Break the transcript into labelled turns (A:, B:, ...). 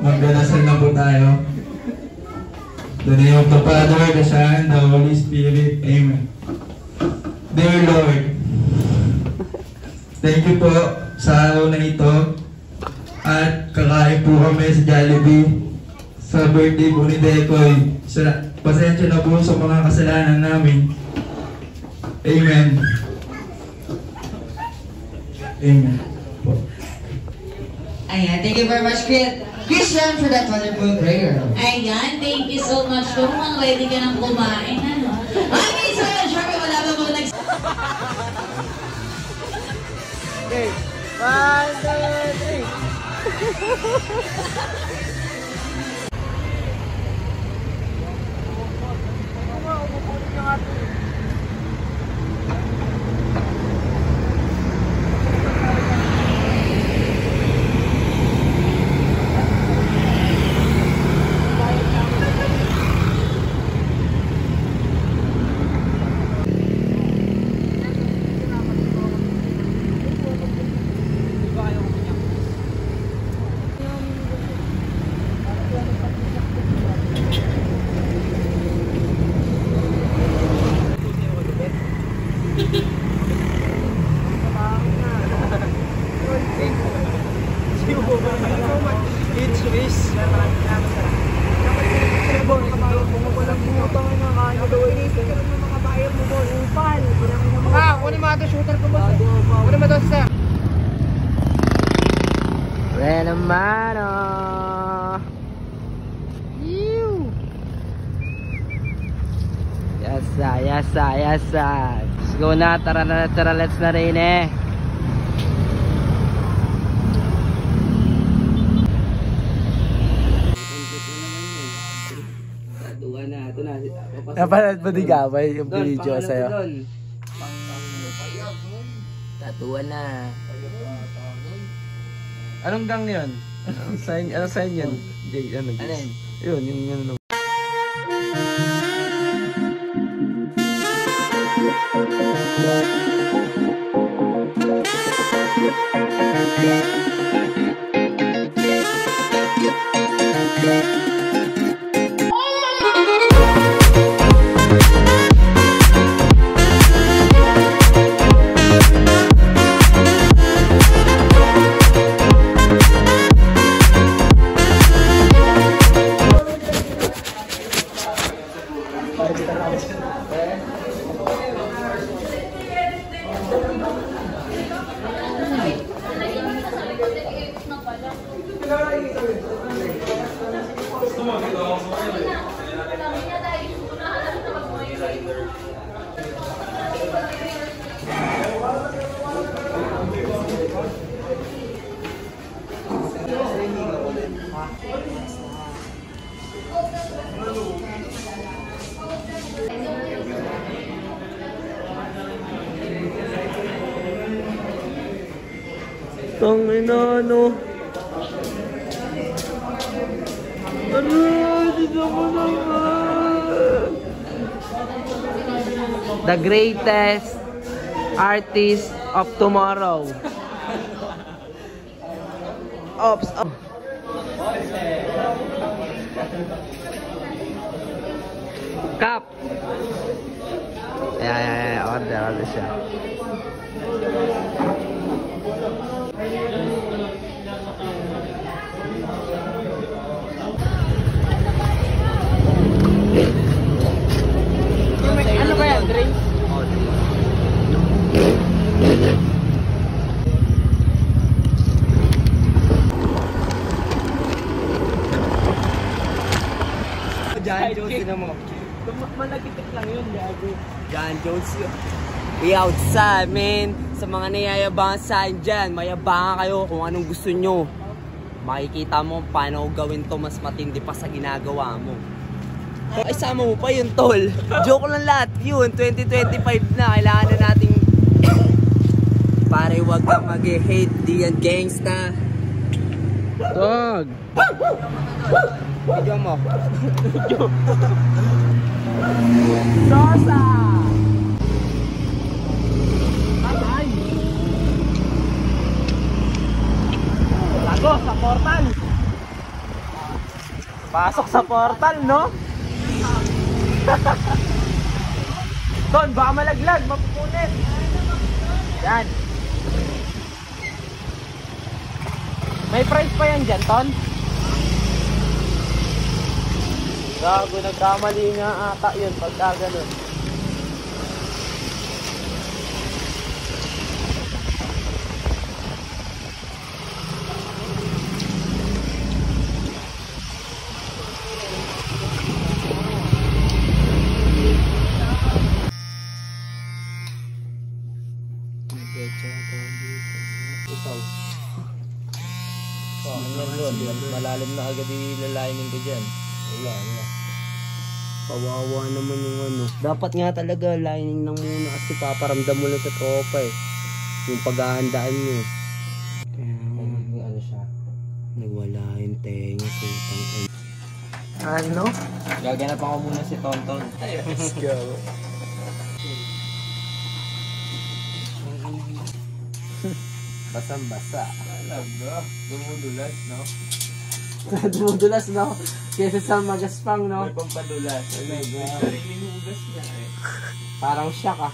A: Magdarasal na po tayo. In the name of the Father, the Son, the Holy Spirit. Amen. Dear Lord, thank you po sa araw na ito. At kakain po kami sa Jollibee sa birthday po ni Dekoy. Pasensya na po sa mga kasalanan namin. Amen. Amen.
B: Ayan, thank you very much, Christian, for that wonderful prayer.
C: Ayan, thank you so much. Kung mukhang ready ka nang kumain, ano? Okay, so, sure, wala ba mo nag...
D: Okay, 1, 2, 3. Mano. Yasa. Let's go na, tara, let's na rin eh. Napanood mo di gabay yung video sa'yo? Tatuan na. Anong gang yun? Anong sign yan? Jay, ano? Yun, yung ano. Tangina, no. The greatest artist of tomorrow. Ops. Cup. Yeah. Order siya. Ano ba yan? Drinks? John Jones din mo. Malagitik lang yun, gago. John Jones yun. We outside, man. Sa mga nayayabangan sa akin dyan, mayabangan kayo kung anong gusto nyo. Makikita mo paano gawin to mas matindi pa sa ginagawa mo. Ay, sama mo pa yun, tol. Joke lang lahat yun. 2025 na. Kailangan na nating pare, wag kang mag-hate. Di yan gangsta. Dog. Video mo. Sosa. Bye-bye. Gago, sa portal. Pasok sa portal, no? Ton, baka malaglag, mapupunit. Yan. May price pa yan dyan, Ton? Gago, nagkamali nga ata yun pagka ganun.
E: Malalim na agad ilalainin ko dyan. Wala.
D: Kawawa naman yung ano. Dapat nga talaga lining nang muna kasi paparamdam mo lang sa tropa eh. Yung paghahandaan nyo.
E: Ano siya?
D: Nagwala yung tenga. Ano?
E: Gaganap ako muna si Tonton.
D: Let's go.
E: Basang-basa. Alam bro, dumudulas, no?
D: Dumudulas, no? Kesa sa magaspang, no?
E: May pampadulas. Sariling hugas niya eh.
D: Parang siya ka.